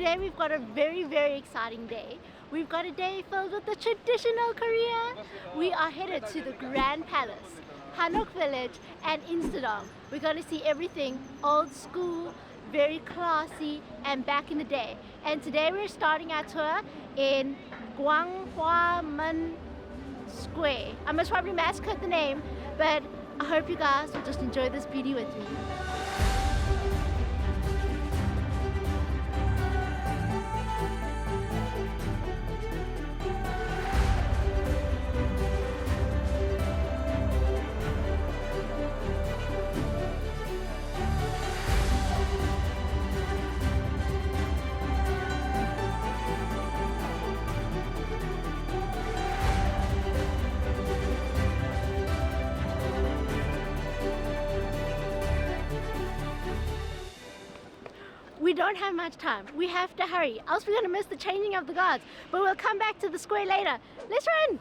today we've got a very exciting day. We've got a day filled with the traditional Korea. We are headed to the Grand Palace, Hanok Village and Insa-Dong. We're going to see everything old school, very classy and back in the day. And today we're starting our tour in Gwanghwamun Square. I must probably massacre the name, but I hope you guys will just enjoy this beauty with me. We don't have much time. We have to hurry, else we're going to miss the changing of the guards. But we'll come back to the square later. Let's run!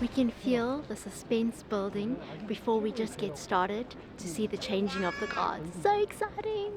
We can feel the suspense building before we just get started to see the changing of the guards. So exciting!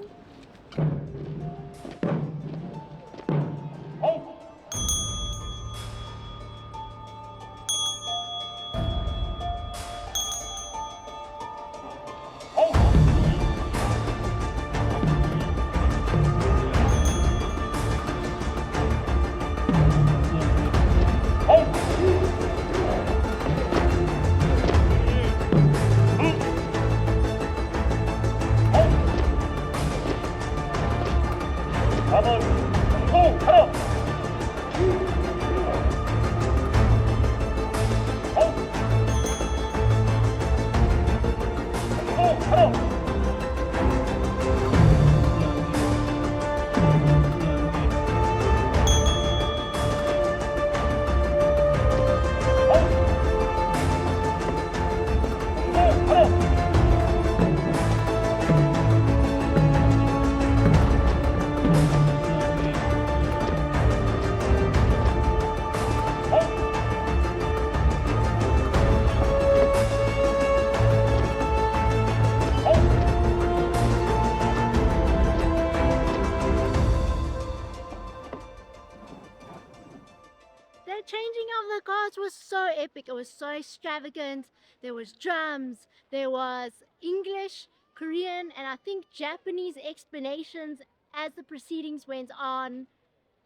The changing of the guards was so epic, it was so extravagant. There was drums, there was English, Korean, and I think Japanese explanations as the proceedings went on.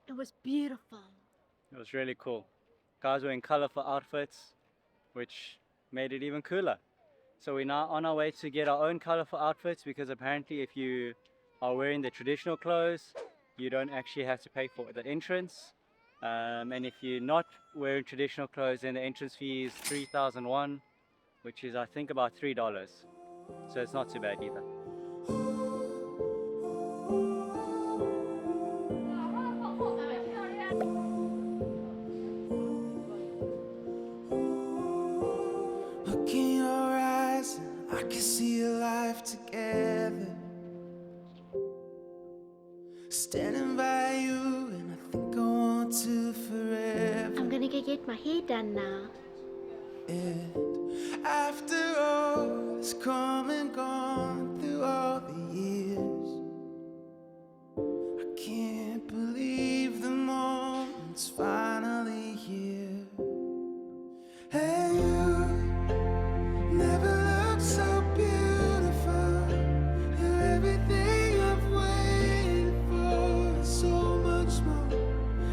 It was beautiful. It was really cool. Guys were in colorful outfits, which made it even cooler. So we're now on our way to get our own colorful outfits, because apparently if you are wearing the traditional clothes, you don't actually have to pay for the entrance. And if you're not wearing traditional clothes, then the entrance fee is 3,000 won, which is I think about $3. So it's not too bad either. Look in your eyes, I can see a life together. Standing by you, and I think I want to forever. I'm gonna go get my hair done now. And after all has come and gone through all the years, I can't believe the moment's finally here. And you never looked so beautiful. You're everything I've waited for, so much more.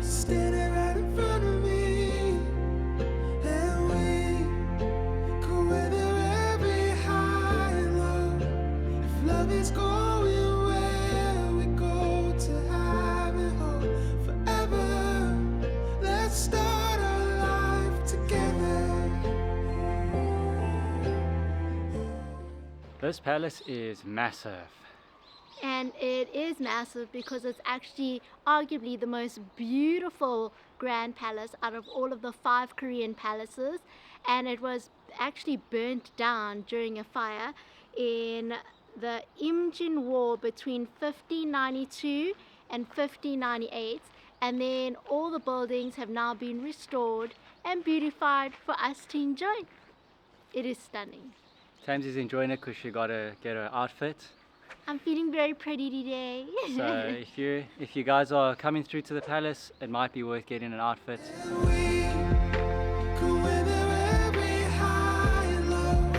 Standing right in front of me, and we go weather every high and low. If love is going where we go to have it all forever, let's start our life together. This palace is massive. And it is massive because it's actually arguably the most beautiful grand palace out of all of the 5 Korean palaces, and it was actually burnt down during a fire in the Imjin War between 1592 and 1598, and then all the buildings have now been restored and beautified for us to enjoy. It is stunning. Tamsy's enjoying it because she got to get her outfit. I'm feeling very pretty today. So if you guys are coming through to the palace, it might be worth getting an outfit. We go every high and low.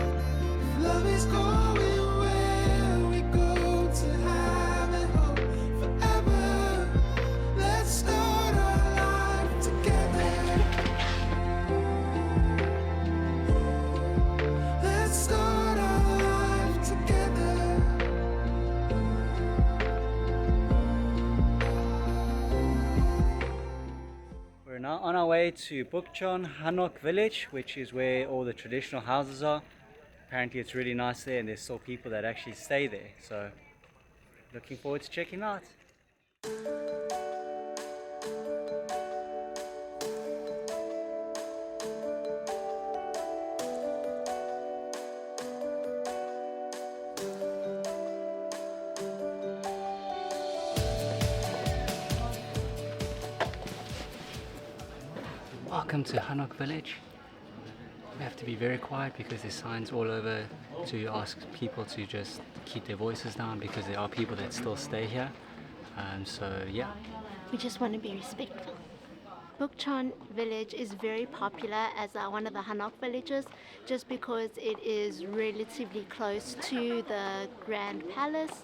If love is going where we go to have and hope forever. Let's start our life together. Let's start our life together. We're now on our way to Bukchon, Hanok village, which is where all the traditional houses are. Apparently it's really nice there and there's still people that actually stay there. So looking forward to checking out. Welcome to Hanok village. We have to be very quiet because there's signs all over to ask people to just keep their voices down because there are people that still stay here. So yeah. We just want to be respectful. Bukchon village is very popular as one of the Hanok villages just because it is relatively close to the Grand Palace,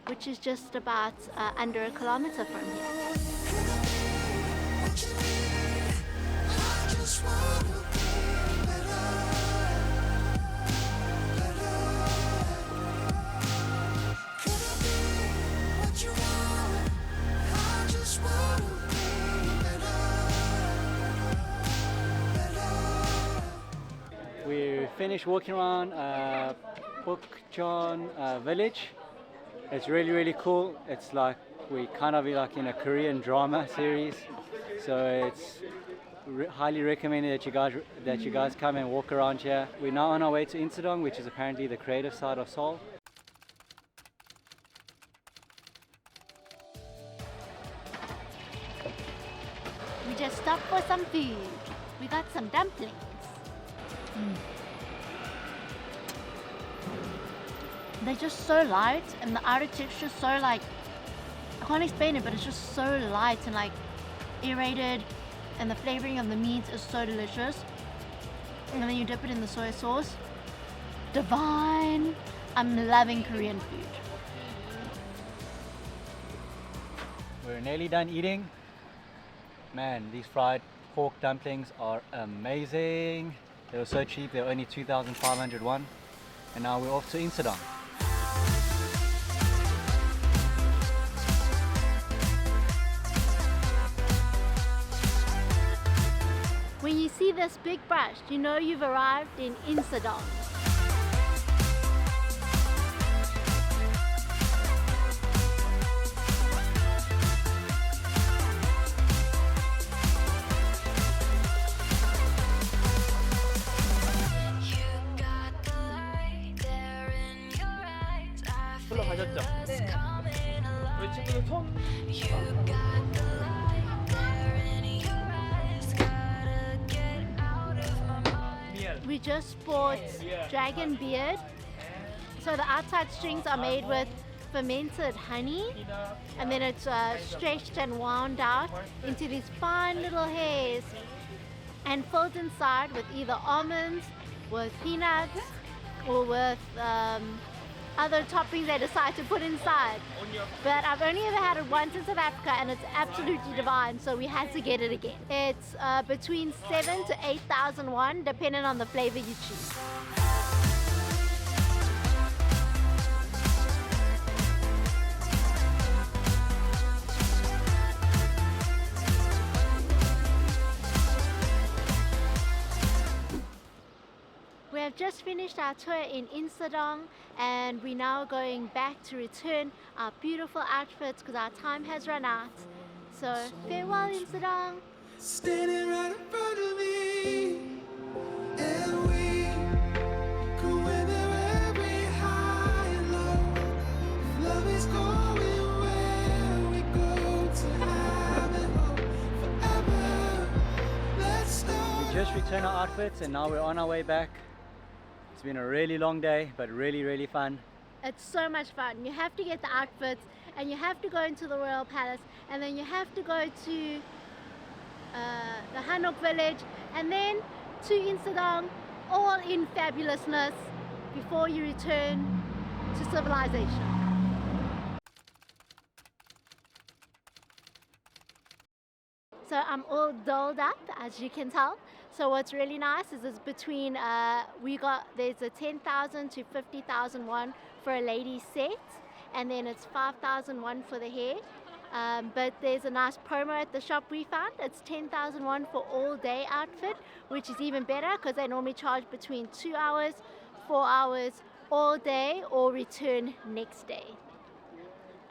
which is just about under a kilometer from here. We finished walking around Bukchon village. It's really cool. It's like we kind of like in a Korean drama series, so it's highly recommended that you guys come and walk around here. We're now on our way to Insa-Dong, which is apparently the creative side of Seoul. We just stopped for some food. We got some dumplings. They're just so light, and the outer texture is so like, I can't explain it, but it's just so light and like aerated, and the flavoring of the meat is so delicious. And then you dip it in the soy sauce. Divine. I'm loving Korean food. We're nearly done eating. Man, these fried pork dumplings are amazing. They were so cheap, they were only 2,500 won. And now we're off to Insa-Dong. When you see this big brush, you know you've arrived in Insa-Dong. 올라가셨죠? 네. 우리 친구들 손. We just bought dragon beard. So the outside strings are made with fermented honey, and then it's stretched and wound out into these fine little hairs and filled inside with either almonds, with peanuts, or with other toppings they decide to put inside. But I've only ever had it once in South Africa and it's absolutely divine, so we had to get it again. It's between 7,000 to 8,000 won, depending on the flavor you choose. We have just finished our tour in Insa-Dong, and we're now going back to return our beautiful outfits because our time has run out. So farewell, Insa-Dong. Standing right in front of me, and we go every high and low. return our outfits, and now we're on our way back. It's been a really long day, but really fun. It's so much fun. You have to get the outfits, and you have to go into the Royal Palace, and then you have to go to the Hanok village, and then to Insa-Dong, all in fabulousness before you return to civilization. So I'm all dolled up, as you can tell. So what's really nice is it's between, there's a 10,000 to 50,000 won for a lady set, and then it's 5,000 won for the hair. But there's a nice promo at the shop we found. It's 10,000 won for all day outfit, which is even better because they normally charge between 2 hours, 4 hours, all day, or return next day.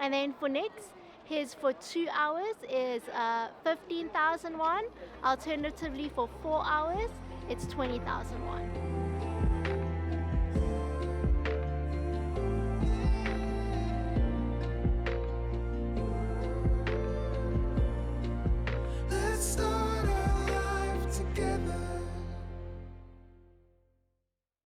And then for next, his for 2 hours is 15,000 won. Alternatively, for 4 hours, it's 20,000 won.